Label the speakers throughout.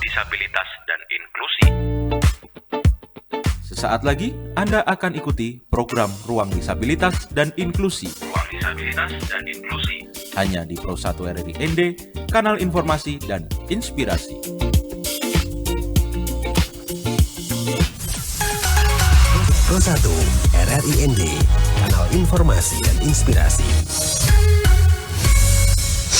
Speaker 1: disabilitas dan inklusi.
Speaker 2: Sesaat lagi Anda akan ikuti program Ruang Disabilitas dan Inklusi.
Speaker 1: Ruang disabilitas dan inklusi.
Speaker 2: Hanya di Pro 1 RRI ND, kanal informasi dan inspirasi.
Speaker 3: Pro 1 RRI ND, kanal informasi dan inspirasi.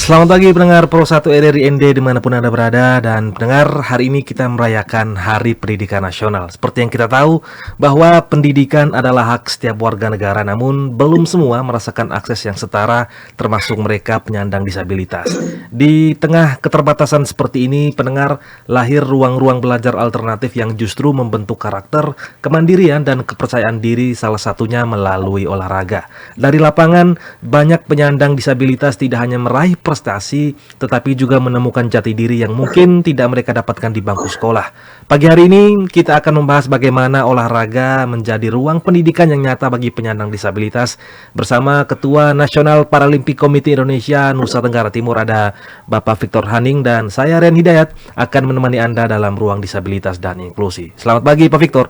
Speaker 4: Selamat pagi pendengar Pro 1 RRI ND dimanapun Anda berada. Dan pendengar, hari ini kita merayakan Hari Pendidikan Nasional. Seperti yang kita tahu bahwa pendidikan adalah hak setiap warga negara, namun belum semua merasakan akses yang setara, termasuk mereka penyandang disabilitas. Di tengah keterbatasan seperti ini, pendengar, lahir ruang-ruang belajar alternatif yang justru membentuk karakter, kemandirian, dan kepercayaan diri, salah satunya melalui olahraga. Dari lapangan, banyak penyandang disabilitas tidak hanya meraih prestasi, tetapi juga menemukan jati diri yang mungkin tidak mereka dapatkan di bangku sekolah. Pagi hari ini kita akan membahas bagaimana olahraga menjadi ruang pendidikan yang nyata bagi penyandang disabilitas bersama Ketua Nasional Paralimpik Komite Indonesia Nusa Tenggara Timur, ada Bapak Victor Haning, dan saya Rian Hidayat akan menemani Anda dalam Ruang Disabilitas dan Inklusi. Selamat pagi Pak Victor.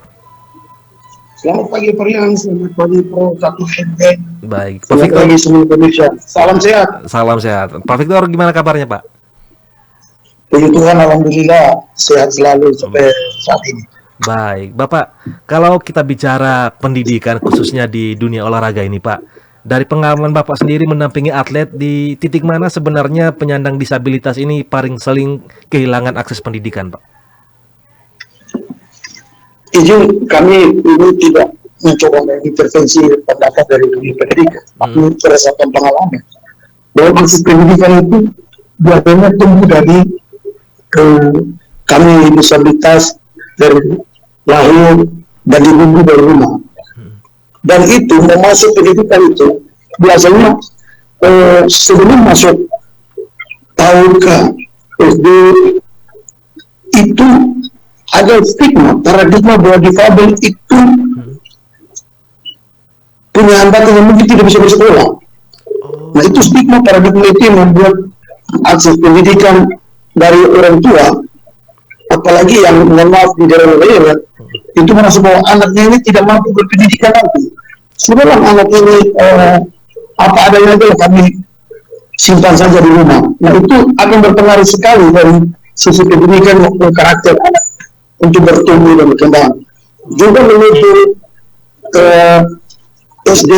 Speaker 5: Selamat pagi Pak Rian, selamat pagi Pro 1 ND.
Speaker 4: Baik, Pak
Speaker 5: Selamat
Speaker 4: Victor.
Speaker 5: pagi seluruh Indonesia. Salam sehat.
Speaker 4: Salam sehat. Pak Victor, gimana kabarnya Pak?
Speaker 5: Puji Tuhan, alhamdulillah sehat selalu sampai saat ini.
Speaker 4: Baik, Bapak, kalau kita bicara pendidikan khususnya di dunia olahraga ini Pak, dari pengalaman Bapak sendiri mendampingi atlet, di titik mana sebenarnya penyandang disabilitas ini paling sering kehilangan akses pendidikan Pak?
Speaker 5: Izin kami ini tidak mencoba mengintervensi pendapat dari dunia pendidikan, tapi berdasarkan pengalaman bahwa akses pendidikan itu biasanya tumbuh dari kami disabilitas dari lahir dan dibunuh dari rumah, dan itu memasuk pendidikan itu biasanya sebelum masuk tahun ke SD itu ada stigma, paradigma bahwa difabel itu punya hambatan yang mungkin tidak bisa bersekolah. Nah, itu stigma, paradigma itu yang membuat akses pendidikan dari orang tua, apalagi yang mohon maaf di daerah-daerah, itu merasa bahwa anaknya ini tidak mampu berpendidikan nanti. Sudahlah anak ini apa adanya aja kami simpan saja di rumah. Nah, itu akan berpengaruh sekali dari sisi pendidikan maupun karakter anak untuk bertumbuh dan berkembang. Juga menuju ke SD,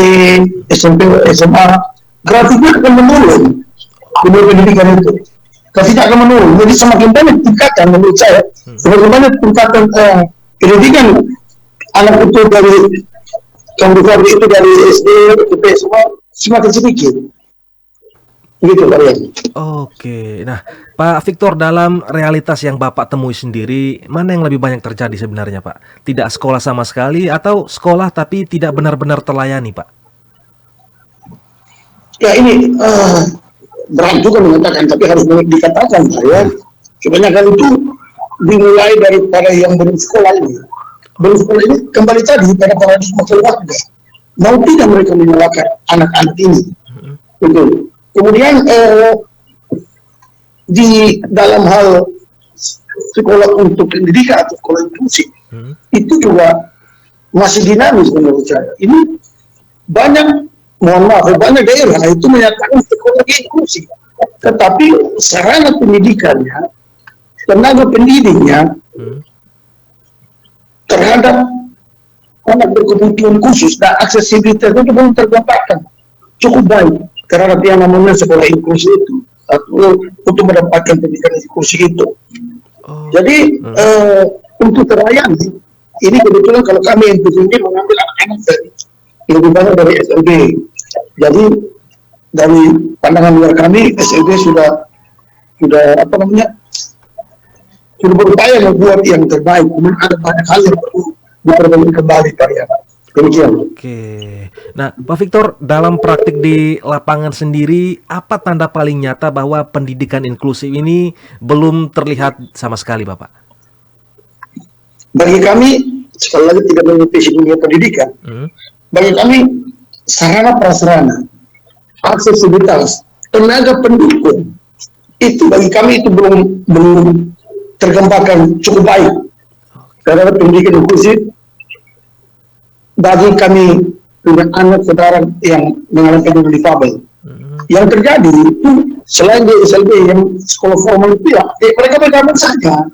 Speaker 5: SMP, SMA, grafiknya akan menurun. Dunia pendidikan itu grafiknya akan menurun. Jadi semakin banyak tingkatan menurut saya, semakin banyak tingkatan pendidikan anak itu dari kemudian itu dari SD, SMP, SMA semakin sedikit. Gitu Pak Rian.
Speaker 4: Oke, nah Pak Victor, dalam realitas yang Bapak temui sendiri, mana yang lebih banyak terjadi sebenarnya Pak? Tidak sekolah sama sekali atau sekolah tapi tidak benar-benar terlayani Pak?
Speaker 5: Ya ini berat juga mengatakan, tapi harus dikatakan Pak ya. Kebanyakan itu dimulai daripada yang belum sekolah ini. Belum sekolah ini kembali tadi pada paradigma keluarga. Mau tidak mereka menyalahkan anak-anak ini? Betul. Kemudian di dalam hal sekolah untuk pendidikan atau sekolah inklusi itu juga masih dinamis menurut saya. Ini banyak, mohon maaf, banyak daerah itu menyatakan sekolah inklusi, tetapi sarana pendidikannya, tenaga pendidiknya terhadap anak berkebutuhan khusus dan aksesibilitas itu belum tergambarkan cukup baik terhadap yang namanya sekolah inklusi itu, atau untuk mendapatkan pendidikan inklusi itu. Jadi untuk terlayani, ini kebetulan kalau kami inklusi ini mengambil anak-anak dari lebih banyak dari SLB. Jadi dari pandangan luar kami, SLB sudah apa namanya, sudah berupaya membuat yang terbaik. Kemudian ada banyak hal yang perlu diperbaiki kembali Pak ya. Demikian.
Speaker 4: Oke, nah Pak Victor, dalam praktik di lapangan sendiri, apa tanda paling nyata bahwa pendidikan inklusif ini belum terlihat sama sekali Bapak?
Speaker 5: Bagi kami, sekali lagi tidak mengikuti dunia pendidikan, bagi kami sarana prasarana, aksesibilitas, tenaga pendukung, itu bagi kami itu belum terkembangkan cukup baik karena pendidikan inklusif bagi kami punya anak saudara yang mengalami penyandang difabel. Yang terjadi itu selain di SLB yang sekolah formal itu ya, mereka bergabung saja.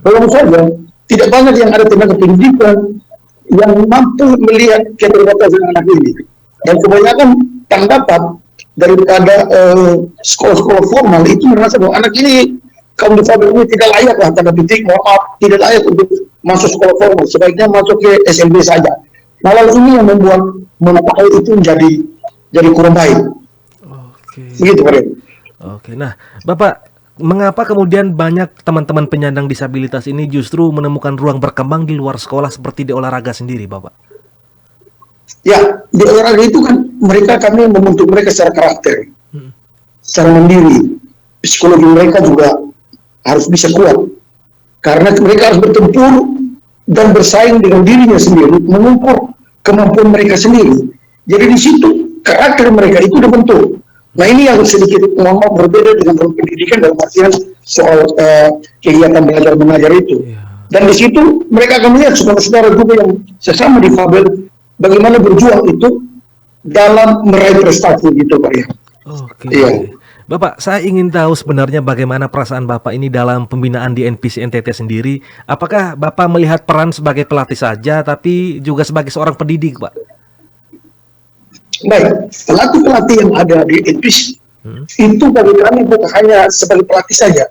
Speaker 5: Belum saja, tidak banyak yang ada tenaga pendidikan yang mampu melihat keterbatasan anak ini. Dan kebanyakan yang dapat daripada sekolah-sekolah formal itu merasa bahwa anak ini, kaum difabel ini tidak layak lah, tanda petik, tidak layak untuk masuk sekolah formal. Sebaiknya masuk ke SLB saja. Malah ini yang membuat menapa itu jadi kurang baik. Begitu, Pak.
Speaker 4: Oke, nah Bapak, mengapa kemudian banyak teman-teman penyandang disabilitas ini justru menemukan ruang berkembang di luar sekolah seperti di olahraga sendiri, Bapak?
Speaker 5: Ya, di olahraga itu kan kami membentuk mereka secara karakter, secara mandiri. Psikologi mereka juga harus bisa kuat, karena mereka harus bertempur dan bersaing dengan dirinya sendiri, mengukur kemampuan mereka sendiri. Jadi di situ karakter mereka itu dibentuk. Nah ini yang sedikit berbeda dengan pendidikan dalam artian soal kegiatan belajar mengajar itu. Dan di situ mereka akan melihat saudara-saudara juga yang sesama difabel bagaimana berjuang itu dalam meraih prestasi gitu, Pak.
Speaker 4: Oke.
Speaker 5: Iya.
Speaker 4: Bapak, saya ingin tahu sebenarnya bagaimana perasaan Bapak ini dalam pembinaan di NPC NTT sendiri. Apakah Bapak melihat peran sebagai pelatih saja, tapi juga sebagai seorang pendidik, Pak?
Speaker 5: Baik, pelatih-pelatih yang ada di NPC itu bagi kami bukan hanya sebagai pelatih saja,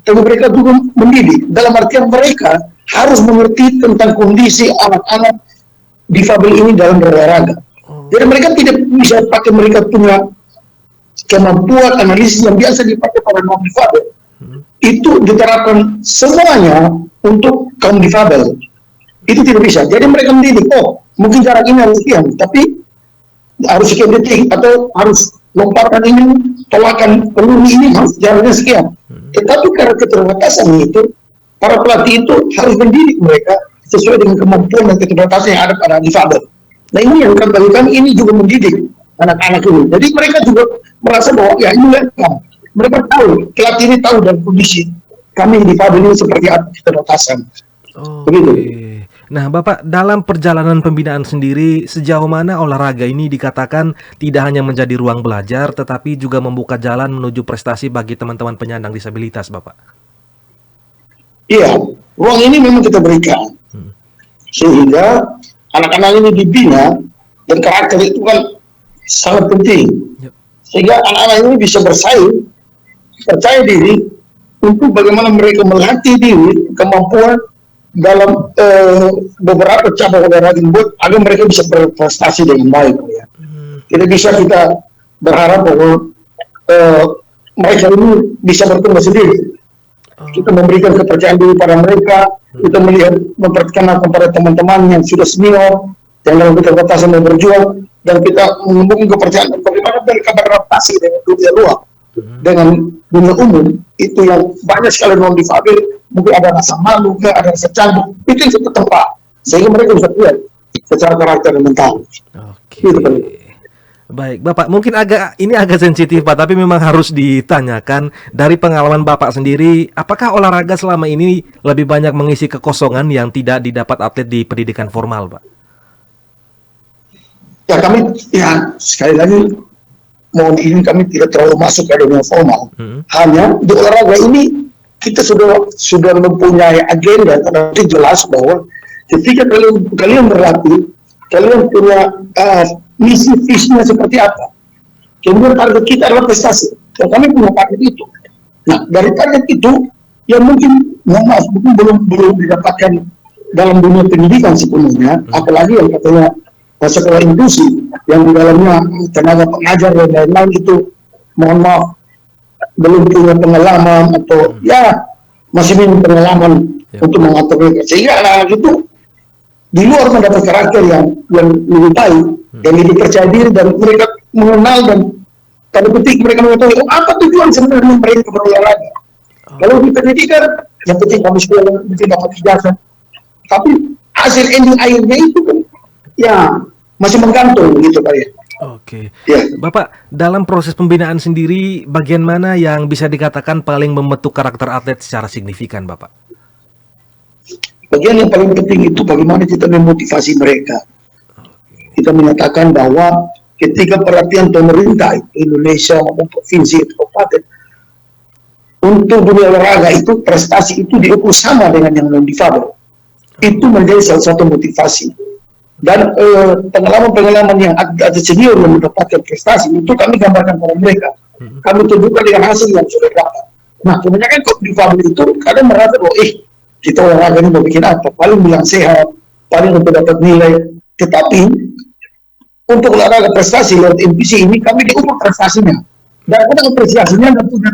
Speaker 5: tapi mereka juga mendidik. Dalam artian mereka harus mengerti tentang kondisi anak-anak difabel ini dalam berolahraga. Jadi mereka tidak bisa pakai mereka punya kemampuan analisis yang biasa dipakai para non difabel. Itu diterapkan semuanya untuk kaum difabel. Itu tidak bisa. Jadi mereka mendidik, oh mungkin jarak ini harus sekian, tapi harus sekian detik, atau harus lompatan ini, tolakan peluru ini harus jaraknya sekian. Tetapi karena keterbatasan itu, para pelatih itu harus mendidik mereka sesuai dengan kemampuan dan keterbatasan yang ada pada difabel. Nah ini yang bagi kami ini juga mendidik anak-anak ini. Jadi mereka juga merasa bahwa ya ini lengkap. Mereka tahu, pelatih ini tahu dan kondisi kami difabel ini seperti apa keterbatasan. Begitu.
Speaker 4: Nah, Bapak, dalam perjalanan pembinaan sendiri, sejauh mana olahraga ini dikatakan tidak hanya menjadi ruang belajar, tetapi juga membuka jalan menuju prestasi bagi teman-teman penyandang disabilitas, Bapak?
Speaker 5: Iya, ruang ini memang kita berikan. Sehingga anak-anak ini dibina, dan karakter itu kan sangat penting. Sehingga anak-anak ini bisa bersaing, percaya diri, untuk bagaimana mereka melatih diri, kemampuan, dalam beberapa cabang olahraga agar mereka bisa berprestasi dengan baik. Ya. Tidak bisa kita berharap bahwa mereka ini bisa berkembang sendiri. Kita memberikan kepercayaan diri pada mereka, kita melihat memperkenalkan pada teman-teman yang sudah senior, yang dalam keterbatasan yang berjuang, dan kita membangun kepercayaan bagaimana mereka beradaptasi dengan dunia luar, dengan dunia umum. Itu yang banyak sekali non difabel. Mungkin ada rasa malu, mungkin ada rasa canggung, itu yang kita tempat sehingga mereka bisa lihat secara karakter dan mental.
Speaker 4: Oke. Baik, Bapak, mungkin ini agak sensitif, Pak, tapi memang harus ditanyakan dari pengalaman Bapak sendiri, apakah olahraga selama ini lebih banyak mengisi kekosongan yang tidak didapat atlet di pendidikan formal, Pak?
Speaker 5: Ya kami, ya sekali lagi, mohon ini kami tidak terlalu masuk ke dunia formal. Hanya di olahraga ini kita sudah mempunyai agenda tetapi jelas bahwa ketika kalian berlatih, kalian punya misi visinya seperti apa. Kemudian target kita adalah prestasi. Dan kami punya target itu. Nah, dari target itu yang mungkin belum didapatkan dalam dunia pendidikan sepenuhnya, apalagi yang katanya sekolah inklusi yang di dalamnya tenaga pengajar dan lain-lain itu, mohon maaf, belum punya pengalaman atau ya masih minim pengalaman untuk mengatur mereka, sehingga anak-anak itu di luar mendapat karakter yang lebih baik dan lebih percaya diri, dan mereka mengenal dan pada petik mereka mengetahui apa tujuan sebenarnya mereka berolahraga. Kalau di pendidikan yang penting kami sekolah, penting dapat ijazah, tapi hasil ending akhirnya itu kan ya masih menggantung gitu Pak ya.
Speaker 4: Oke. Bapak, dalam proses pembinaan sendiri, bagian mana yang bisa dikatakan paling membentuk karakter atlet secara signifikan, Bapak?
Speaker 5: Bagian yang paling penting itu bagaimana kita memotivasi mereka. Kita menyatakan bahwa ketika perhatian pemerintah Indonesia maupun provinsi atau kabupaten untuk dunia olahraga itu prestasi itu diukur sama dengan yang non difabel, itu menjadi salah satu motivasi. Dan pengalaman-pengalaman yang atlet senior yang mendapatkan prestasi itu kami gambarkan kepada mereka. Kami tunjukkan dengan hasil yang sudah dapat. Nah, kebanyakan kok difabel itu kadang merasa bahwa kita olahraga ini mau bikin apa? Paling bilang sehat, paling untuk dapat nilai. Tetapi untuk olahraga prestasi lewat NPC ini kami diukur prestasinya. Dan kadang prestasinya dan punya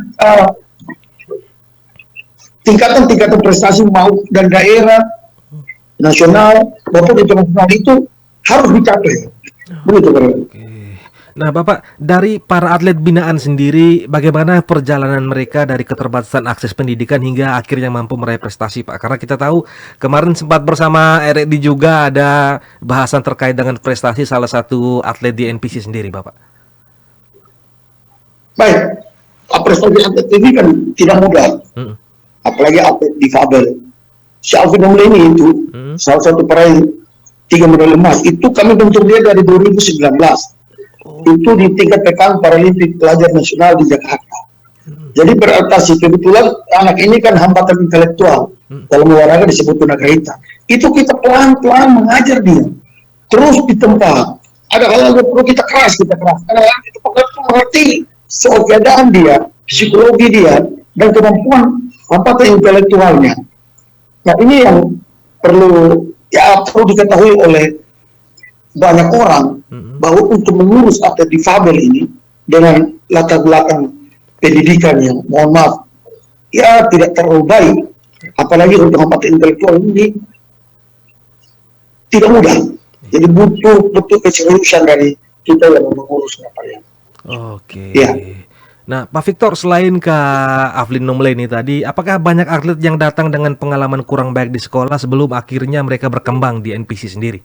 Speaker 5: tingkatan prestasi mau dan daerah, nasional, maupun internasional itu harus dicapai. Begitu kan?
Speaker 4: Nah, Bapak, dari para atlet binaan sendiri, bagaimana perjalanan mereka dari keterbatasan akses pendidikan hingga akhirnya mampu meraih prestasi, Pak? Karena kita tahu kemarin sempat bersama RRD juga ada bahasan terkait dengan prestasi salah satu atlet di NPC sendiri, Bapak.
Speaker 5: Baik, prestasi atlet ini kan tidak mudah, apalagi atlet difabel. Si Alvin Omle ini itu salah satu peraih 3 medali emas. Itu kami bentuk dia dari 2019. Itu di tingkat PKN Paralimpik Pelajar Nasional di Jakarta. Jadi beradaptasi, kebetulan anak ini kan hambatan intelektual dalam olahraga disebut tunagrahita. Itu kita pelan-pelan mengajar dia, terus di tempat. Ada hal-hal yang perlu kita keras, ada hal kita perlu mengerti soal keadaan dia, psikologi dia, dan kemampuan hambatan intelektualnya. Nah, ini yang perlu diketahui oleh banyak orang, bahwa untuk mengurus atlet difabel ini dengan latar belakang pendidikan yang mohon maaf ya tidak terlalu baik, apalagi untuk hambatan intelektual ini tidak mudah. Jadi butuh keseriusan dari kita yang mengurusnya, Pak.
Speaker 4: Oke. Ya. Nah, Pak Victor, selain Kak Alvin Omle ini tadi, apakah banyak atlet yang datang dengan pengalaman kurang baik di sekolah sebelum akhirnya mereka berkembang di NPC sendiri?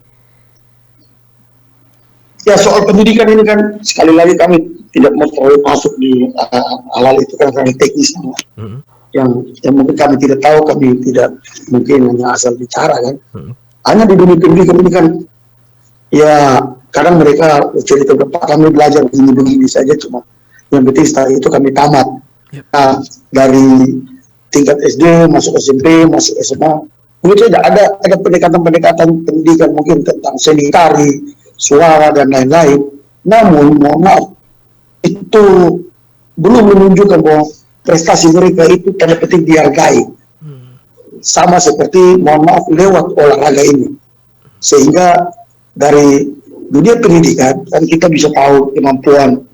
Speaker 5: Ya, soal pendidikan ini kan sekali lagi kami tidak mau terlalu masuk di hal itu karena teknis yang mungkin kami tidak tahu, kami tidak mungkin hanya asal bicara kan. Hanya di dunia pendidikan ini kan ya kadang mereka cerita tempat kami belajar begini saja, cuma yang penting setelah itu kami tamat. Nah, dari tingkat SD masuk SMP masuk SMA begitu saja. Ada pendekatan pendidikan mungkin tentang seni tari, suara dan lain-lain. Namun mohon maaf itu belum menunjukkan bahwa prestasi mereka itu tanda petik dihargai. Sama seperti mohon maaf lewat olahraga ini. Sehingga dari dunia pendidikan kan kita bisa tahu kemampuan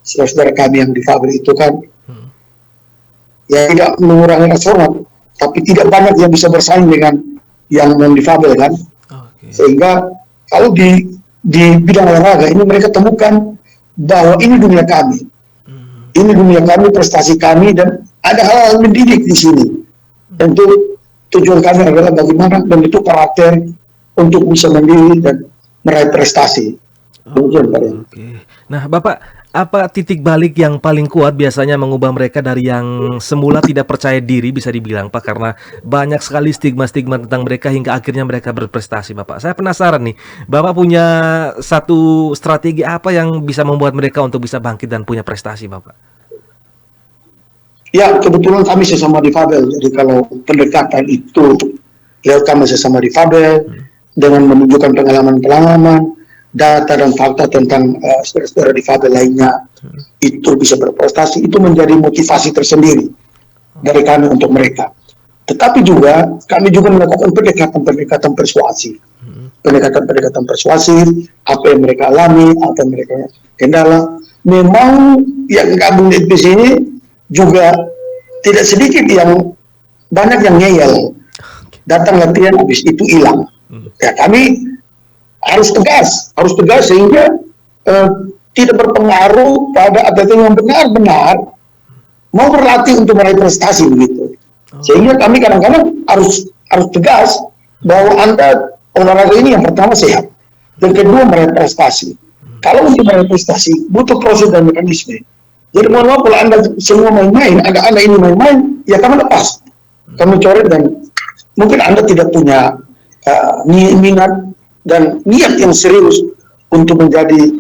Speaker 5: saudara kami yang difabel itu kan ya tidak mengurangi rasa hormat, tapi tidak banyak yang bisa bersaing dengan yang non difabel kan. Sehingga kalau di bidang olahraga ini mereka temukan bahwa ini dunia kami, prestasi kami, dan ada hal-hal mendidik di sini. Tentu tujuan kami adalah bagaimana membentuk karakter untuk bisa mandiri dan meraih prestasi.
Speaker 4: Nah, Bapak, apa titik balik yang paling kuat biasanya mengubah mereka dari yang semula tidak percaya diri, bisa dibilang, Pak, karena banyak sekali stigma-stigma tentang mereka hingga akhirnya mereka berprestasi, Bapak? Saya penasaran nih, Bapak punya satu strategi apa yang bisa membuat mereka untuk bisa bangkit dan punya prestasi, Bapak?
Speaker 5: Ya, kebetulan kami sesama difabel, jadi kalau pendekatan itu lewat kami sesama difabel dengan menunjukkan pengalaman-pengalaman, data dan fakta tentang saudara-saudara difabel lainnya itu bisa berprestasi, itu menjadi motivasi tersendiri dari kami untuk mereka. Tetapi juga kami juga melakukan pendekatan persuasif, pendekatan persuasif, apa yang mereka alami, apa yang mereka kendala. Memang yang gabung di NPC ini juga tidak sedikit yang banyak yang ngeyel, datang latihan habis itu hilang. Ya, kami harus tegas sehingga tidak berpengaruh pada atlet yang benar-benar mau berlatih untuk meraih prestasi begitu. Sehingga kami kadang-kadang harus tegas bahwa Anda olahraga ini yang pertama sehat, dan kedua meraih prestasi. Kalau untuk meraih prestasi butuh proses dan mekanisme. Jadi mohon maaf kalau Anda semua main-main, ada Anda ini main-main, ya kami lepas, kami coret dan mungkin Anda tidak punya minat dan niat yang serius untuk menjadi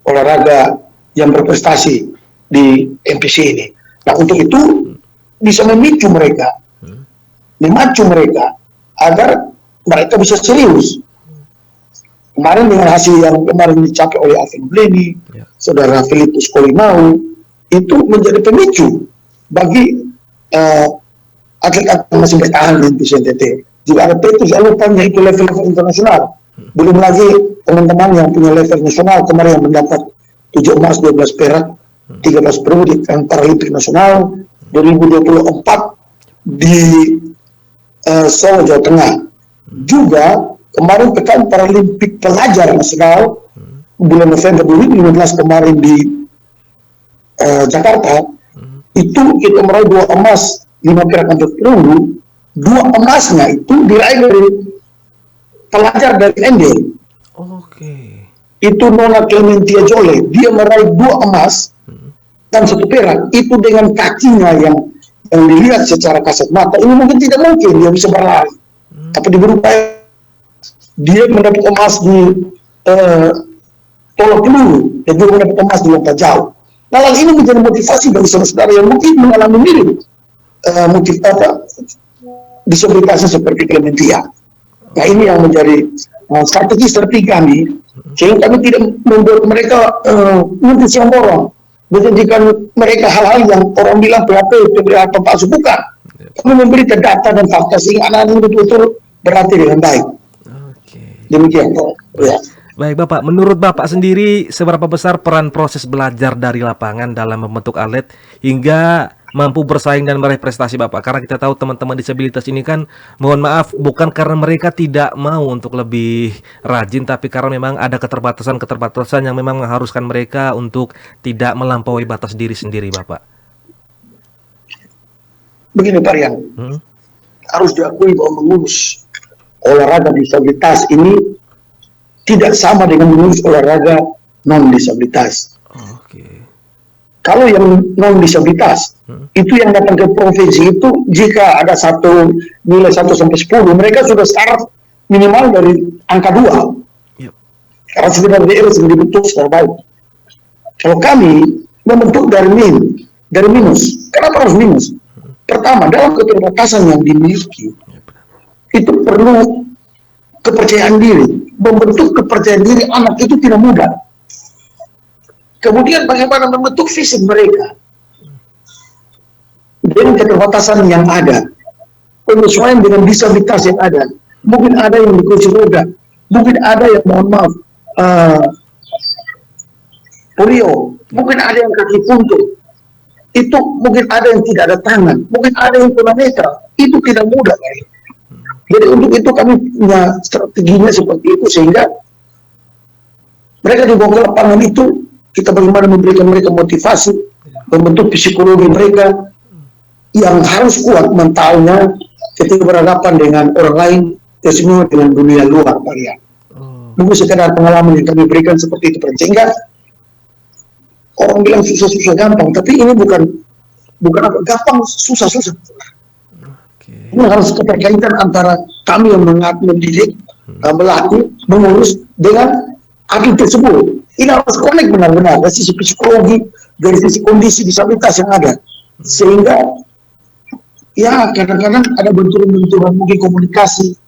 Speaker 5: olahraga yang berprestasi di MPC ini. Nah, untuk itu bisa memacu mereka agar mereka bisa serius. Kemarin dengan hasil yang kemarin dicapai oleh Alvin Bleni, saudara Filipus Kolimau, itu menjadi pemicu bagi atlet-atlet masih bertahan di NTT. Jika ada Petrus Alupanya itu level internasional, belum lagi teman-teman yang punya level nasional kemarin yang mendapat 7 emas, 12 perak, 13 perunggu di Paralimpik Nasional 2024 di Solo, Jawa Tengah. Juga kemarin pekan Paralimpik Pelajar Nasional bulan November 2015 kemarin di Jakarta, itu kita meraih 2 emas, 5 perak, 4 perunggu. 2 emasnya itu diraih dari pelajar dari ND. Itu Nona Clementia Jole, dia meraih 2 emas dan 1 perak. Itu dengan kakinya yang dilihat secara kasat mata, ini mungkin tidak mungkin dia bisa berlari. Tapi diberupaya dia mendapat emas di tolak peluru dan juga mendapat emas di lompat jauh. Nah, hal ini menjadi motivasi bagi saudara-saudara yang mungkin mengalami mirip disabilitasnya seperti Clementia. Nah, ini yang menjadi strategi kami, sehingga kami tidak membuat mereka nanti siang borong, menjanjikan mereka hal-hal yang orang bilang PHP, PHP palsu, bukan. Kami memberi data dan fakta sehingga anak-anak ini betul-betul berlatih dengan baik. Demikian. Ya.
Speaker 4: Baik Bapak, menurut Bapak sendiri seberapa besar peran proses belajar dari lapangan dalam membentuk atlet hingga mampu bersaing dan meraih prestasi Bapak? Karena kita tahu teman-teman disabilitas ini kan, mohon maaf, bukan karena mereka tidak mau untuk lebih rajin, tapi karena memang ada keterbatasan yang memang mengharuskan mereka untuk tidak melampaui batas diri sendiri Bapak.
Speaker 5: Begini Pak Rian, harus diakui bahwa mengurus olahraga disabilitas ini tidak sama dengan mengurus olahraga non-disabilitas. Kalau yang non-disabilitas, itu yang datang ke provinsi itu, jika ada satu nilai 1 sampai 10, mereka sudah start minimal dari angka 2. Karena sudah dibentuk secara baik. Kalau kami membentuk dari minus. Kenapa harus minus? Pertama, dalam keterbatasan yang dimiliki, itu perlu kepercayaan diri. Membentuk kepercayaan diri anak itu tidak mudah. Kemudian bagaimana membentuk fisik mereka dengan keterbatasan yang ada, penyesuaian dengan disabilitas yang ada. Mungkin ada yang di kursi roda, mungkin ada yang mohon maaf polio, mungkin ada yang kaki buntu, itu mungkin ada yang tidak ada tangan, mungkin ada yang tunanetra. Itu tidak mudah. Jadi untuk itu kami punya strateginya seperti itu, sehingga mereka dibawa ke lapangan itu, kita bagaimana memberikan mereka motivasi, membentuk psikologi mereka yang harus kuat mentalnya ketika berhadapan dengan orang lain, semua dengan dunia luar, Pak Rian. Bukan sekedar pengalaman yang kami berikan seperti itu, sehingga orang bilang susah-susah gampang, tapi ini bukan apa gampang, susah-susah. Ini harus keterkaitan antara kami yang mendidik, melatih, mengurus dengan atlet tersebut. Ini harus connect benar-benar dari sisi psikologi, dari sisi kondisi disabilitas yang ada, sehingga ya kadang-kadang ada benturan-benturan mungkin komunikasi,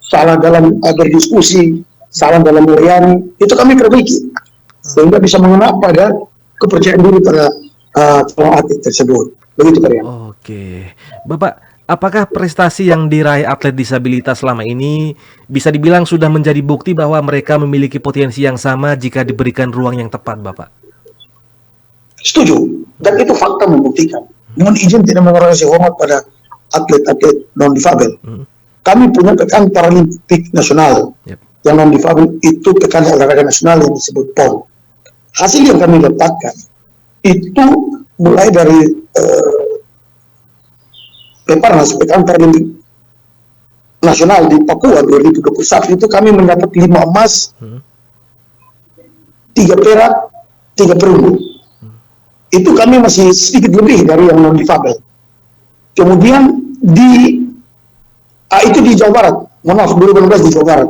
Speaker 5: salah dalam berdiskusi, salah dalam melayani, itu kami perbaiki sehingga bisa mengena pada kepercayaan diri pada atlet tersebut. Begitu Pak Rian.
Speaker 4: Oke, Bapak, apakah prestasi yang diraih atlet disabilitas selama ini bisa dibilang sudah menjadi bukti bahwa mereka memiliki potensi yang sama jika diberikan ruang yang tepat, Bapak?
Speaker 5: Setuju, dan itu fakta membuktikan. Mohon izin tidak mengurangi hormat pada atlet-atlet non-difabel. Kami punya pekan Paralimpik Nasional. Yang non-difabel itu pekan olahraga nasional yang disebut PON. Hasil yang kami dapatkan itu mulai dari Peparnas, pekan Paralimpik Nasional di Papua 2021 itu kami mendapat 5 emas, 3 perak, 3 perunggu. Itu kami masih sedikit lebih dari yang non-difabel. Kemudian di Itu di Jawa Barat. Mohon maaf, 2016 di Jawa Barat.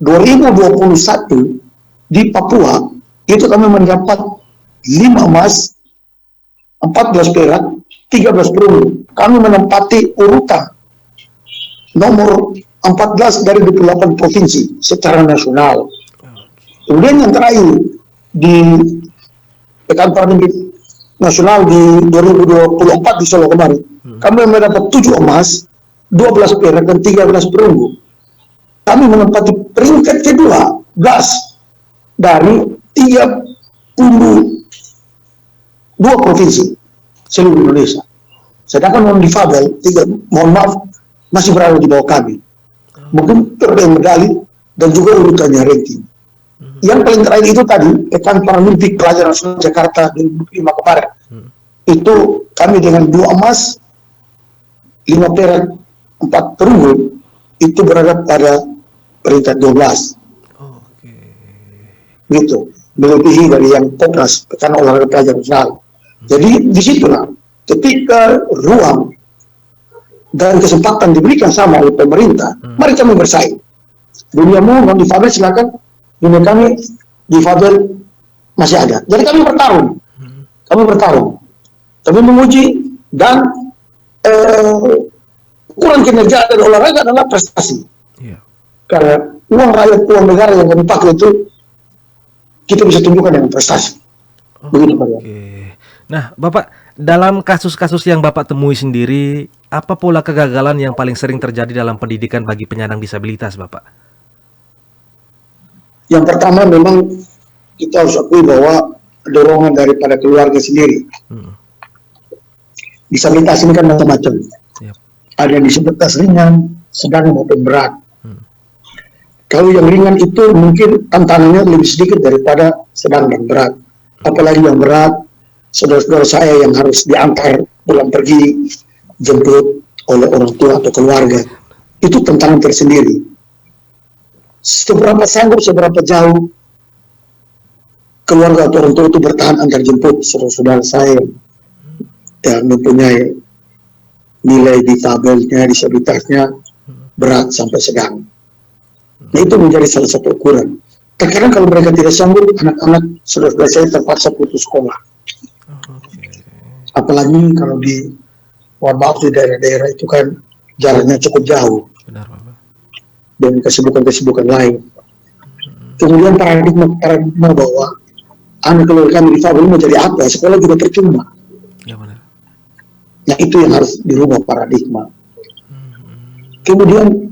Speaker 5: 2021 di Papua itu kami mendapat 5 emas, 14 perak, 13 perunggu. Kami menempati urutan nomor 14 dari 28 provinsi secara nasional. Kemudian yang terakhir di Pekan Paralimpik Nasional di 2024 di Solo kemarin, kami mendapat 7 emas, 12 perak dan 13 perunggu. Kami menempati peringkat kedua dari 32 provinsi seluruh Indonesia. Sedangkan non difabel, mohon maaf, masih berada di bawah kami. Mungkin terdapat medali dan juga urutannya ranking. Yang paling terakhir itu tadi, Pekan Paralimpik Pelajar Nasional Jakarta 2005 kemarin. Itu kami dengan 2 emas, 5 perak, 4 perunggu, itu berada pada peringkat 12. Gitu, melebihi dari yang Popnas, Pekan Olahraga Pelajar Nasional. Jadi disitulah, ketika ruang dan kesempatan diberikan sama oleh pemerintah, mari kami bersaing. Duniamu non difabel silakan, dunia kami difabel masih ada. Jadi kami bertarung, kami menguji dan ukuran kinerja dari olahraga adalah prestasi. Karena uang rakyat, uang negara yang kami pakai itu kita bisa tunjukkan dengan prestasi. Begitu Pak.
Speaker 4: Nah, Bapak, dalam kasus-kasus yang Bapak temui sendiri, apa pola kegagalan yang paling sering terjadi dalam pendidikan bagi penyandang disabilitas, Bapak?
Speaker 5: Yang pertama memang kita harus akui bahwa dorongan daripada keluarga sendiri. Disabilitas ini kan macam-macam. Ada yang disabilitas ringan, sedang maupun berat. Kalau yang ringan itu mungkin tantangannya lebih sedikit daripada sedang dan berat. Apalagi yang berat, saudara-saudara saya yang harus diantar pulang pergi, jemput oleh orang tua atau keluarga, itu tantangan tersendiri. Seberapa sanggup, seberapa jauh keluarga atau orang tua itu bertahan antar jemput saudara-saudara saya yang mempunyai nilai difabelnya, disabilitasnya berat sampai sedang. Nah, itu menjadi salah satu ukuran. Terkadang kalau mereka tidak sanggup, anak-anak saudara-saudara saya terpaksa putus sekolah. Apalagi kalau di daerah-daerah itu kan jaraknya cukup jauh.
Speaker 4: Benar, Bapak.
Speaker 5: Dan kesibukan-kesibukan lain. Kemudian paradigma bahwa anak keluarga kami difabel menjadi apa? Sekolah juga percuma.
Speaker 4: Ya, benar.
Speaker 5: Nah, itu yang harus dirubah paradigma. Kemudian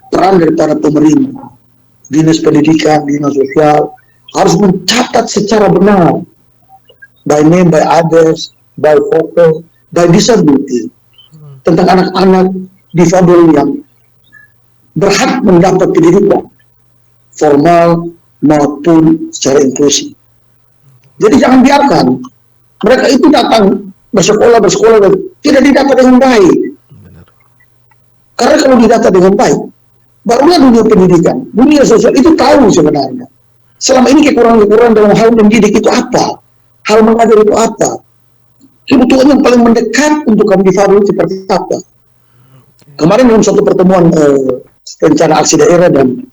Speaker 5: peran daripada pemerintah, dinas pendidikan, dinas sosial harus mencatat secara benar, by name, by address, by photo, by disability, tentang anak-anak difabel yang berhak mendapat pendidikan formal maupun secara inklusif. Jadi jangan biarkan mereka itu datang bersekolah dan tidak didata dengan baik. Karena kalau didata dengan baik, barulah dunia pendidikan, dunia sosial itu tahu sebenarnya. Selama ini kekurangan-kekurangan dalam hal mendidik itu apa? Hal mengajar itu apa? Kebutuhan yang paling mendekat untuk kami difabel seperti apa? Kemarin dalam suatu pertemuan rencana aksi daerah dan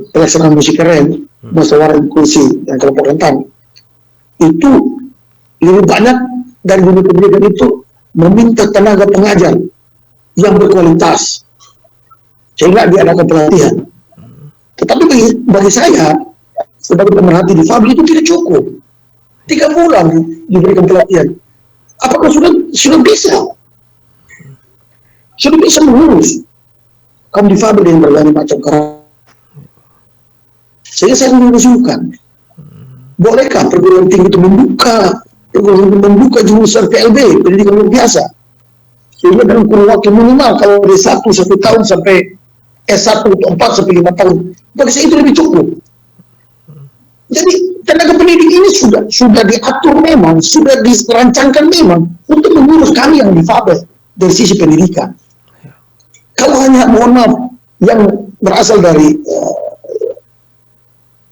Speaker 5: pelaksanaan musik keren, musyawarah inklusi dan kelompok rentan, itu lebih banyak dari dunia pendidikan itu meminta tenaga pengajar yang berkualitas sehingga diadakan pelatihan. Tetapi bagi saya sebagai pemerhati difabel itu tidak cukup. 3 bulan diberikan pelatihan. Apakah sudah bisa mengurus kaum difabel yang berbagai macam karakter? Sehingga saya mengusulkan, bolehkah perguruan tinggi itu membuka jurusan PLB, pendidikan luar biasa, sehingga dalam kurun waktu minimal kalau dari 1 tahun sampai S1 atau 4 sampai 5 tahun, bagi saya itu lebih cukup. Jadi tenaga pendidik ini sudah diatur memang, sudah dirancangkan memang untuk mengurus kami yang difabel dari sisi pendidikan. Kalau hanya mohon maaf yang berasal dari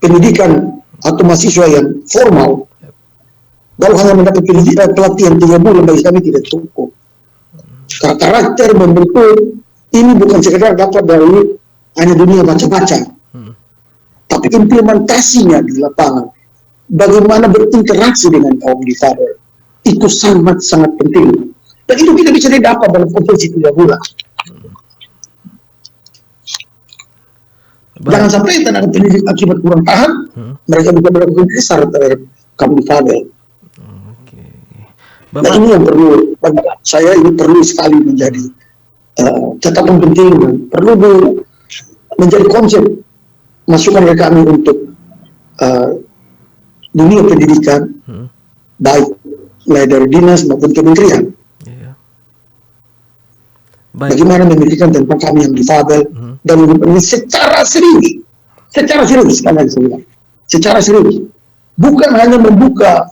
Speaker 5: pendidikan atau mahasiswa yang formal, kalau hanya mendapat pelatihan 3 bulan bagi kami tidak cukup. Karakter membentuk ini bukan sekedar dapat dari hanya dunia baca-baca, tapi implementasinya di lapangan, bagaimana berinteraksi dengan kaum difabel, itu sangat-sangat penting. Dan itu kita bisa didapat dalam konferensi 3 bulan. Jangan sampai tenaga pendidik akibat kurang tahan, mereka bisa melakukan kasar terhadap kaum difabel. Nah ini yang perlu, bagi saya ini perlu sekali menjadi catatan penting, perlu menjadi konsep masukan dari kami untuk dunia pendidikan, baik mulai dari dinas maupun kementerian. Bagaimana memikirkan tentang kami yang difabel dan ini secara serius sekali lagi saya bilang, secara serius, bukan hanya membuka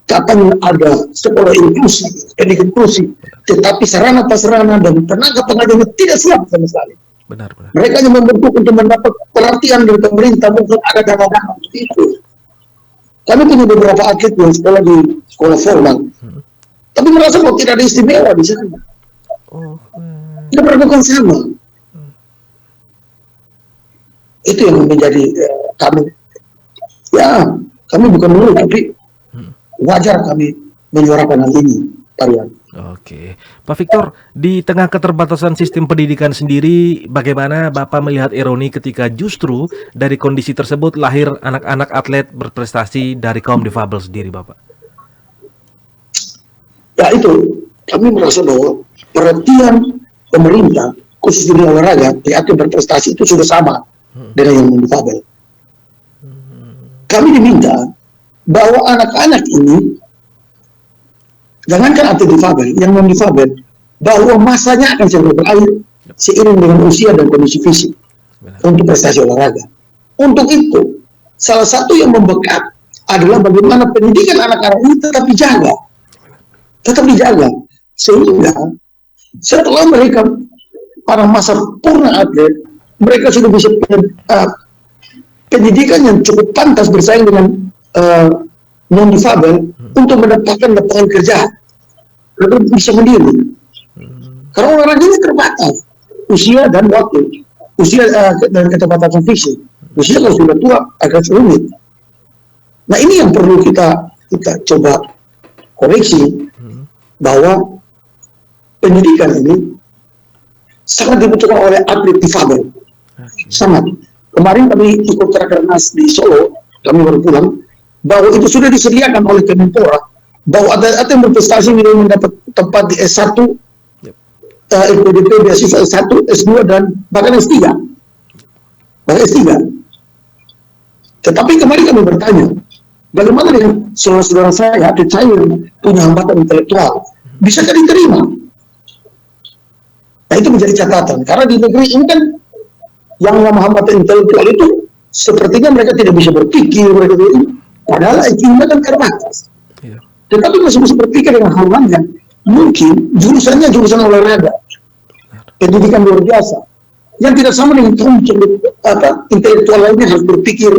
Speaker 5: kapan ada sekolah inklusi, pendidikan inklusi, tetapi sarana-prasarana dan tenaga-tenaganya tidak siap sama sekali.
Speaker 4: Benar.
Speaker 5: Mereka hanya membentuk untuk mendapat perhatian dari pemerintah, mungkin ada dana-dana untuk itu. Kami punya beberapa atlet yang sekolah di sekolah formal, tapi merasa kok tidak ada istimewa di sana. Tidak perlakukan sama. Itu yang menjadi kami. Ya, kami bukan dulu, tapi wajar kami menyuarakan hal ini, Pak Rian.
Speaker 4: Oke, Pak Victor, di tengah keterbatasan sistem pendidikan sendiri, bagaimana Bapak melihat ironi ketika justru dari kondisi tersebut lahir anak-anak atlet berprestasi dari kaum difabel sendiri, Bapak?
Speaker 5: Ya itu, kami merasa bahwa perhatian pemerintah, khusus di olahraga, di atlet berprestasi itu sudah sama dengan yang difabel. Kami diminta bahwa anak-anak ini, jangankan atlet difabel, yang non-difabel, bahwa masanya akan segera berakhir seiring dengan usia dan kondisi fisik untuk prestasi olahraga. Untuk itu, salah satu yang membekat adalah bagaimana pendidikan anak-anak ini tetap dijaga, sehingga setelah mereka pada masa purna atlet, mereka sudah bisa pendidikan yang cukup pantas bersaing dengan non-difabel untuk mendapatkan lapangan kerja. Mereka bisa mandiri. Karena olahraga ini terbatas usia dan waktu, usia dan keterbatasan fisik. Usia kalau sudah tua agak sulit. Nah ini yang perlu kita coba koreksi, bahwa pendidikan ini sangat dibutuhkan oleh atlet difabel. Sangat. Kemarin kami ikut Rakernas di Solo, kami baru pulang, bahwa itu sudah disediakan oleh Kemenpora, bahwa atlet yang berprestasi ini mendapat tempat di S1, LPDP, beasiswa S1, S2, dan bahkan S3. Tetapi kemarin kami bertanya, bagaimana dengan saudara-saudara saya, atlet saya yang punya hambatan intelektual, bisakah diterima? Nah itu menjadi catatan, karena di negeri ini kan yang hambatan intelektual itu sepertinya mereka tidak bisa berpikir, padahal IQ-nya kan terbatas. Tetapi masih bisa berpikir dengan hal lain yang mungkin jurusannya jurusan olahraga, pendidikan luar biasa, yang tidak sama dengan intelektual lainnya harus berpikir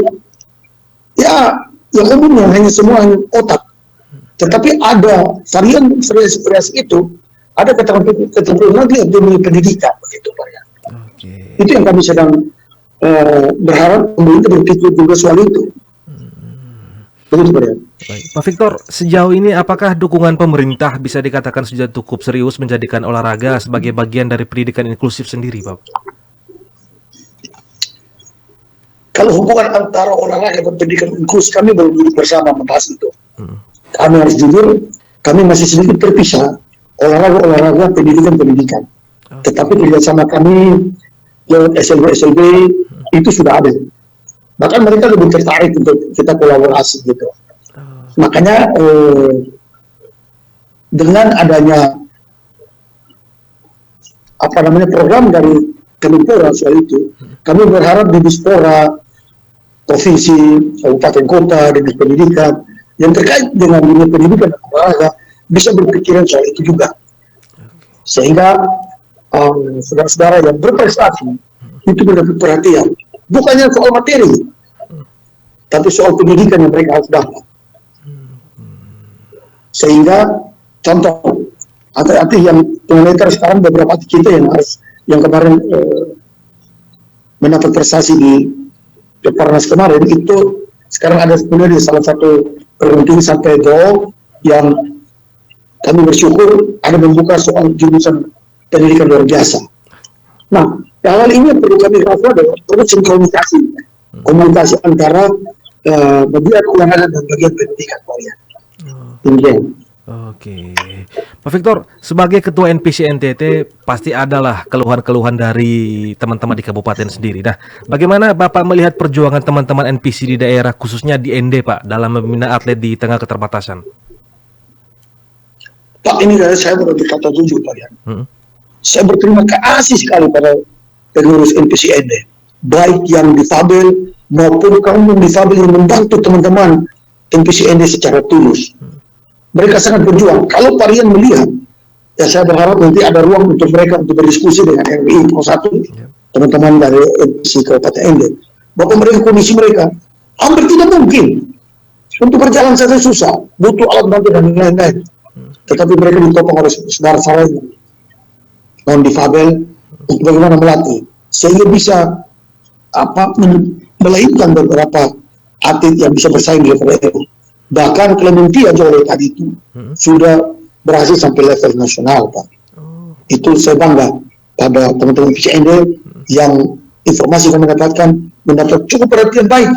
Speaker 5: ya yang umumnya hanya semua otak. Tetapi ada variasi itu, ada keterampilan lagi dunia pendidikan, begitu Pak ya. Itu yang kami sedang berharap pemerintah berpikir juga soal itu. Begitu Pak ya.
Speaker 4: Baik. Pak Victor, sejauh ini apakah dukungan pemerintah bisa dikatakan sudah cukup serius menjadikan olahraga sebagai bagian dari pendidikan inklusif sendiri, Pak?
Speaker 5: Kalau hubungan antara olahraga dan pendidikan inklusif, kami belum duduk bersama membahas itu. Kami harus jujur, kami masih sedikit terpisah olahraga pendidikan. Tetapi kerjasama kami lewat SLB itu sudah ada. Bahkan mereka lebih tertarik untuk kita kolaborasi gitu. Makanya dengan adanya program dari Kemenpora soal itu, kami berharap di Dispora, provinsi, kabupaten kota, dinas pendidikan yang terkait dengan dunia pendidikan dan olahraga bisa berpikiran soal itu juga, sehingga saudara-saudara yang berprestasi itu mendapat perhatian, bukannya soal materi, tapi soal pendidikan yang mereka harus dapat. Sehingga contoh atlet yang tunanetra sekarang, beberapa atlet kita yang harus yang kemarin mendapat prestasi di Peparnas kemarin, itu sekarang ada kuliah di salah satu perguruan tinggi sampai GO, yang kami bersyukur ada membuka soal jurusan pendidikan luar biasa. Nah, hal ini yang perlu kami rasa adalah perlu komunikasi antara bagian keuangan dan bagian pendidikan kalian.
Speaker 4: Oke, Pak Victor, sebagai Ketua NPC NTT pasti adalah keluhan-keluhan dari teman-teman di kabupaten sendiri. Nah, bagaimana Bapak melihat perjuangan teman-teman NPC di daerah, khususnya di ND, Pak, dalam membina atlet di tengah keterbatasan?
Speaker 5: Pak, ini saya baru berkata jujur, Pak. Saya berterima kasih sekali pada pengurus NPC ND, baik yang difabel maupun kaum difabel yang membantu teman-teman NPC ND secara tulus. Mereka sangat berjuang. Kalau kalian melihat, ya saya berharap nanti ada ruang untuk mereka untuk berdiskusi dengan RI Pro 1, teman-teman dari NPC Kabupaten ND. Bahwa mereka, kondisi mereka hampir tidak mungkin. Untuk berjalan saja susah, butuh alat bantu dan lain-lain. Tetapi mereka ditopang oleh saudara saya non difabel untuk bagaimana melatih, sehingga bisa melainkan beberapa atlet yang bisa bersaing di level itu. Bahkan Clementia Jole tadi itu sudah berhasil sampai level nasional, Pak. Itu saya bangga pada teman-teman PCND yang informasi kami dapatkan mendapat cukup perhatian baik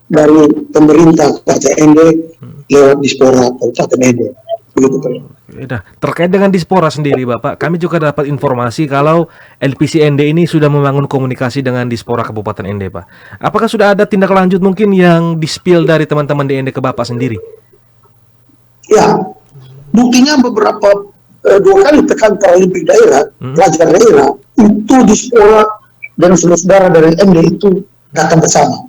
Speaker 5: dari pemerintah PCND lewat Dispora Kabupaten ND. Begitu, Pak.
Speaker 4: Nah, terkait dengan Dispora sendiri, Bapak, kami juga dapat informasi kalau LPC ND ini sudah membangun komunikasi dengan Dispora Kabupaten ND, Pak. Apakah sudah ada tindak lanjut mungkin yang di-spill dari teman-teman di ND ke Bapak sendiri?
Speaker 5: Ya, buktinya beberapa 2 kali tekan Paralimpik daerah, pelajar daerah, itu Dispora dan saudara dari ND itu datang bersama.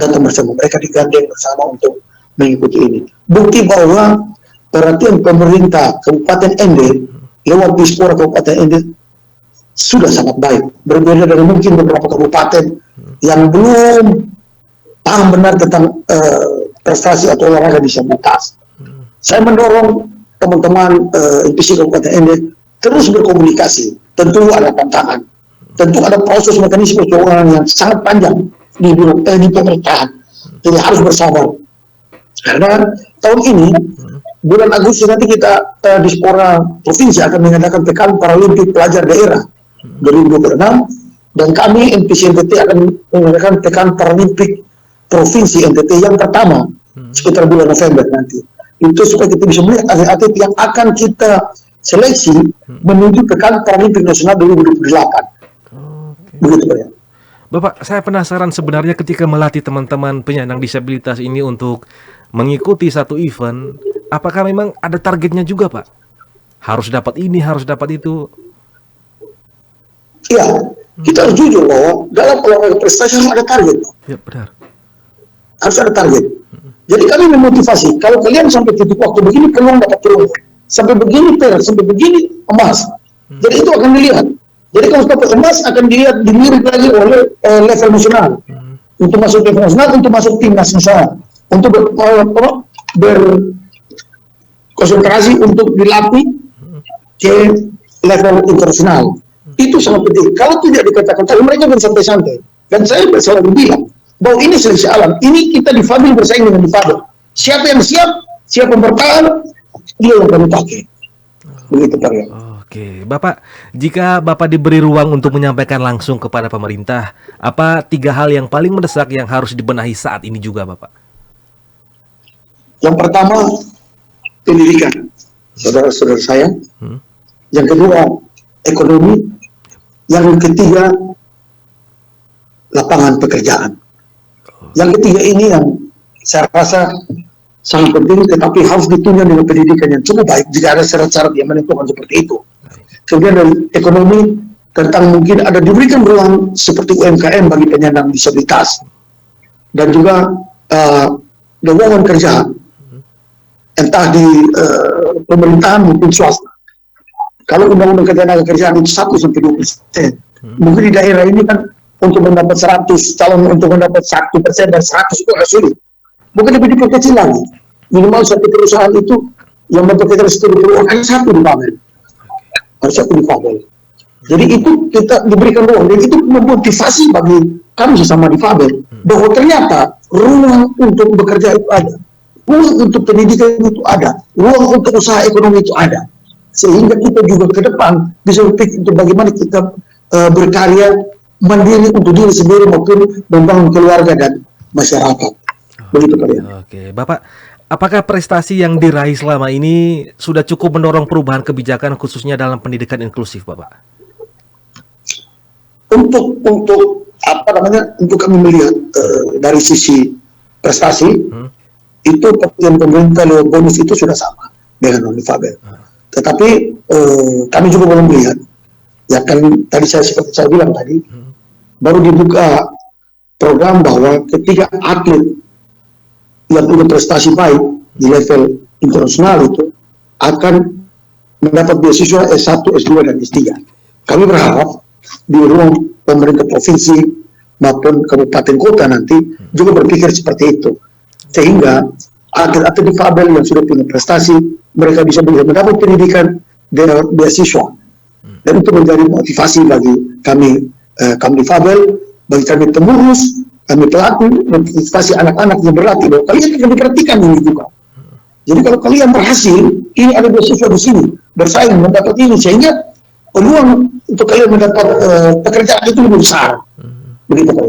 Speaker 5: Mereka digandeng bersama untuk mengikuti ini. Bukti bahwa perhatian pemerintah Kabupaten ND lewat Dispora Kabupaten ND sudah sangat baik. Berbeda dari mungkin beberapa kabupaten yang belum paham benar tentang prestasi atau olahraga disabilitas. Saya mendorong teman-teman NPC Kabupaten ND terus berkomunikasi. Tentu ada tantangan, tentu ada proses mekanisme keuangan yang sangat panjang di pemerintahan. Jadi harus bersabar. Karena tahun ini bulan Agustus nanti kita Dispora Provinsi akan mengadakan Pekan Paralimpik Pelajar Daerah 2026, dan kami NPC NTT akan mengadakan Pekan Paralimpik Provinsi NTT yang pertama sekitar bulan November nanti. Itu supaya kita bisa melihat atlet-atlet yang akan kita seleksi menuju Pekan Paralimpik Nasional 2028. Begitu, Pak.
Speaker 4: Bapak, saya penasaran sebenarnya ketika melatih teman-teman penyandang disabilitas ini untuk mengikuti satu event, apakah memang ada targetnya juga, Pak? Harus dapat ini, harus dapat itu.
Speaker 5: Iya, kita harus jujur bahwa dalam olahraga prestasi harus ada target.
Speaker 4: Ya, benar.
Speaker 5: Harus ada target. Jadi kami memotivasi, kalau kalian sampai titik waktu begini, peluang dapat peluang. Sampai begini perak, sampai begini emas. Jadi itu akan dilihat. Jadi kalau dapat emas akan dilihat, dilirik lagi oleh level nasional. Untuk masuk level nasional, untuk masuk timnas nasional. Untuk berkonsentrasi untuk dilatih ke level internasional. Itu sangat penting. Kalau tidak dikatakan, tapi mereka bersantai-santai. Dan saya selalu bilang bahwa ini seleksi alam. Ini kita difabel bersaing dengan difabel. Siapa yang siap yang bertahan, dia yang kami pakai. Begitu, Pak.
Speaker 4: Oke, Bapak, jika Bapak diberi ruang untuk menyampaikan langsung kepada pemerintah, apa 3 hal yang paling mendesak yang harus dibenahi saat ini juga, Bapak?
Speaker 5: Yang pertama, pendidikan, saudara-saudara saya. Yang kedua, ekonomi. Yang ketiga, lapangan pekerjaan. Yang ketiga ini yang saya rasa sangat penting, tetapi harus ditunjang dengan pendidikan yang cukup baik jika ada syarat-syarat yang menentukan seperti itu. Kemudian dari ekonomi, tentang mungkin ada diberikan ruang seperti UMKM bagi penyandang disabilitas. Dan juga lowongan kerja, entah di pemerintahan maupun swasta. Kalau undang-undang ketenagakerjaan itu 1-2%, mungkin di daerah ini kan untuk mendapat 100 calon, untuk mendapat 1% dan 100 itu agak sulit. Mungkin lebih diperkecil lagi. Minimal satu perusahaan itu yang memperkecil studi peluang hanya 1 difabel. Harus 1 difabel. Jadi itu kita diberikan ruang, dan itu memotivasi bagi kami sesama difabel bahwa ternyata ruang untuk bekerja itu ada, ruang untuk pendidikan itu ada, ruang untuk usaha ekonomi itu ada, sehingga kita juga ke depan bisa berpikir untuk bagaimana kita berkarya mandiri untuk diri sendiri maupun membangun keluarga dan masyarakat. Begitu Pak.
Speaker 4: Oke, Bapak, apakah prestasi yang diraih selama ini sudah cukup mendorong perubahan kebijakan khususnya dalam pendidikan inklusif, Bapak?
Speaker 5: Untuk apa namanya, untuk kami melihat dari sisi prestasi itu perhatian pemerintah lewat bonus itu sudah sama dengan non difabel. Tetapi kami juga belum melihat, ya kan tadi seperti saya bilang tadi, baru dibuka program bahwa ketika atlet yang punya prestasi baik di level internasional itu akan mendapat beasiswa S1, S2 dan S3. Kami berharap di ruang pemerintah provinsi maupun kabupaten kota nanti juga berpikir seperti itu, sehingga atlet-atlet difabel yang sudah punya prestasi mereka bisa mendapat pendidikan dengan beasiswa, dan itu menjadi motivasi bagi kami kaum difabel, bagi kami pengurus, kami pelatih, motivasi anak-anak yang berlatih bahwa kalian akan diperhatikan ini juga. Jadi kalau kalian berhasil, ini ada beasiswa di sini, bersaing mendapat ini, sehingga peluang untuk kalian mendapat pekerjaan itu lebih besar. Begitu Pak.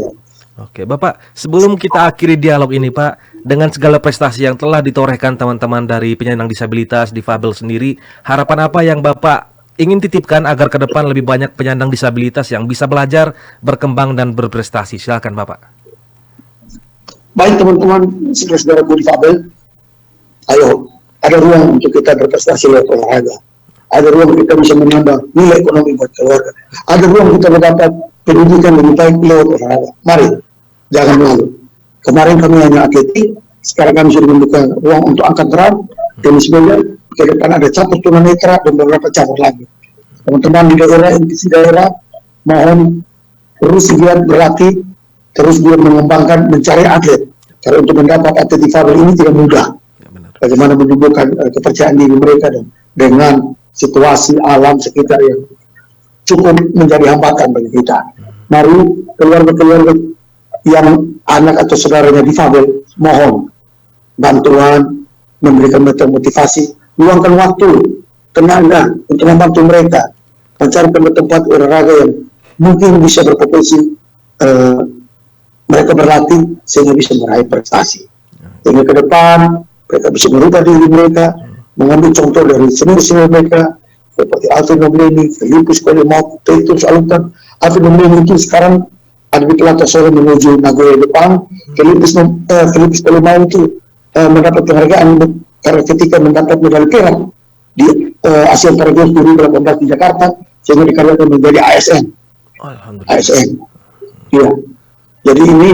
Speaker 4: Oke, Bapak, sebelum kita akhiri dialog ini, Pak, dengan segala prestasi yang telah ditorehkan teman-teman dari penyandang disabilitas, difabel sendiri, harapan apa yang Bapak ingin titipkan agar ke depan lebih banyak penyandang disabilitas yang bisa belajar, berkembang, dan berprestasi? Silakan, Bapak.
Speaker 5: Baik teman-teman, saudara-saudaraku difabel, ayo, ada ruang untuk kita berprestasi lewat olahraga. Ada ruang kita bisa menambah nilai ekonomi buat keluarga. Ada ruang kita mendapat pendidikan lebih baik lewat olahraga. Mari, jangan malu. Kemarin kami hanya atletik, sekarang kami sudah membuka ruang untuk angkat berat, tenis meja, ke depan ada cabur tunanetra dan beberapa cabur lagi. Teman-teman di daerah, mohon terus giat berlatih, terus dia mengembangkan, mencari atlet. Karena untuk mendapat atlet difabel ini tidak mudah. Bagaimana menumbuhkan kepercayaan diri mereka dan dengan situasi alam sekitar yang cukup menjadi hambatan bagi kita. Mari keluarga-keluarga yang anak atau saudaranya difabel, mohon bantuan, memberikan mereka motivasi, luangkan waktu, tenaga untuk membantu mereka, mencari tempat olahraga yang mungkin bisa berpotensi mereka berlatih sehingga bisa meraih prestasi. Sehingga ke depan mereka bisa merubah diri mereka, mengambil contoh dari senior-senior mereka seperti Alvin Nomleni, Filipus Kolimau, Titus Alukan. Alvin Nomleni itu sekarang ada di Pelata Solo menuju Nagoya Jepang. Filipus Kolimau itu mendapat penghargaan karena ketika mendapat medali perak di Asian Para Games 2018 di Jakarta, sehingga dikaryakan menjadi ASN. ASN. Ya. Jadi ini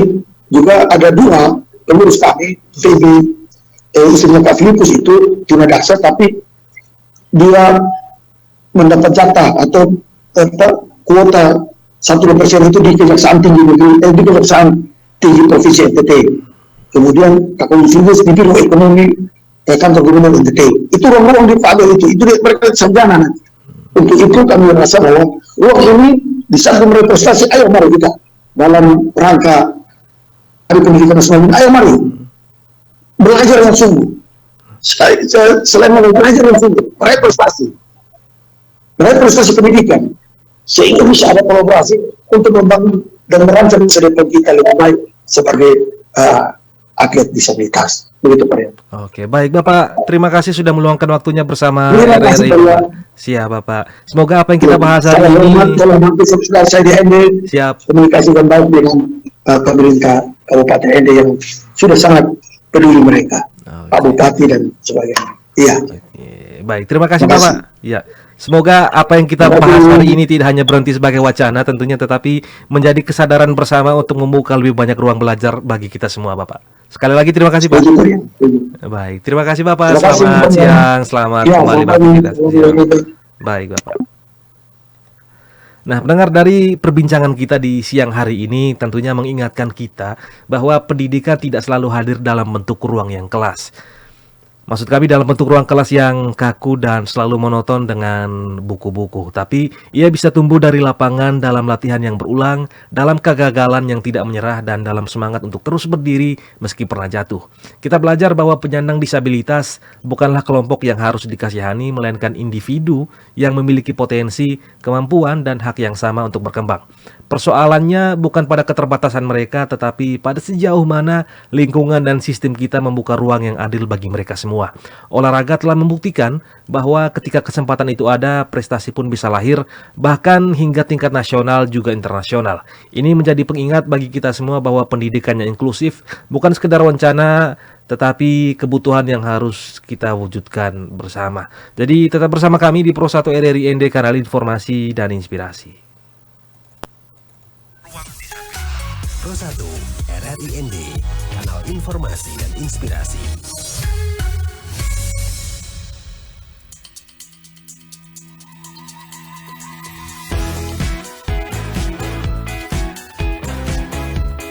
Speaker 5: juga ada dua pengurus kami, Feby, istrinya Kak Filipus itu Tina Daksa, tapi dia mendapat jatah atau kuota 1% itu di Kejaksaan Tinggi Negeri, di Kejaksaan Tinggi Provinsi NTT. Kemudian Kak Filipus di Biro Ekonomi kantor Gubernur NTT. Itu ruang-ruang di Fabel itu mereka sarjana nanti. Untuk itu kami merasa bahwa ruang ini di saat berprestasi, ayo mari kita dalam rangka Hari Pendidikan Nasional, ayo mari belajar yang sungguh. Selain belajar yang sungguh, meraih prestasi pendidikan, sehingga bisa ada kolaborasi untuk membangun dan merancang masa depan kita lebih baik sebagai atlet disabilitas. Begitu Pak.
Speaker 4: Oke, baik Bapak, terima kasih sudah meluangkan waktunya bersama
Speaker 5: RRI.
Speaker 4: Siap Bapak. Semoga apa yang kita bahas hari ini
Speaker 5: saya di ND
Speaker 4: siap
Speaker 5: komunikasi dan baik dengan pemerintah Kabupaten ND yang sudah sangat peduli mereka, Pak Bupati dan sebagainya. Iya.
Speaker 4: Baik, terima kasih Bapak. Ya. Semoga apa yang kita bahas hari ini tidak hanya berhenti sebagai wacana tentunya, tetapi menjadi kesadaran bersama untuk membuka lebih banyak ruang belajar bagi kita semua, Bapak. Sekali lagi terima kasih, Pak. Baik, terima kasih Bapak. Selamat siang, selamat kembali beraktivitas. Baik, Bapak. Nah, pendengar, dari perbincangan kita di siang hari ini tentunya mengingatkan kita bahwa pendidikan tidak selalu hadir dalam bentuk ruang yang kelas. Maksud kami dalam bentuk ruang kelas yang kaku dan selalu monoton dengan buku-buku. Tapi ia bisa tumbuh dari lapangan dalam latihan yang berulang, dalam kegagalan yang tidak menyerah, dan dalam semangat untuk terus berdiri meski pernah jatuh. Kita belajar bahwa penyandang disabilitas bukanlah kelompok yang harus dikasihani, melainkan individu yang memiliki potensi, kemampuan, dan hak yang sama untuk berkembang. Persoalannya bukan pada keterbatasan mereka, tetapi pada sejauh mana lingkungan dan sistem kita membuka ruang yang adil bagi mereka semua. Olahraga telah membuktikan bahwa ketika kesempatan itu ada, prestasi pun bisa lahir, bahkan hingga tingkat nasional juga internasional. Ini menjadi pengingat bagi kita semua bahwa pendidikan yang inklusif bukan sekedar wacana, tetapi kebutuhan yang harus kita wujudkan bersama. Jadi tetap bersama kami di Pro 1 RRI ND, kanal informasi dan inspirasi.
Speaker 3: Pro 1 RRI ND, kanal informasi dan inspirasi.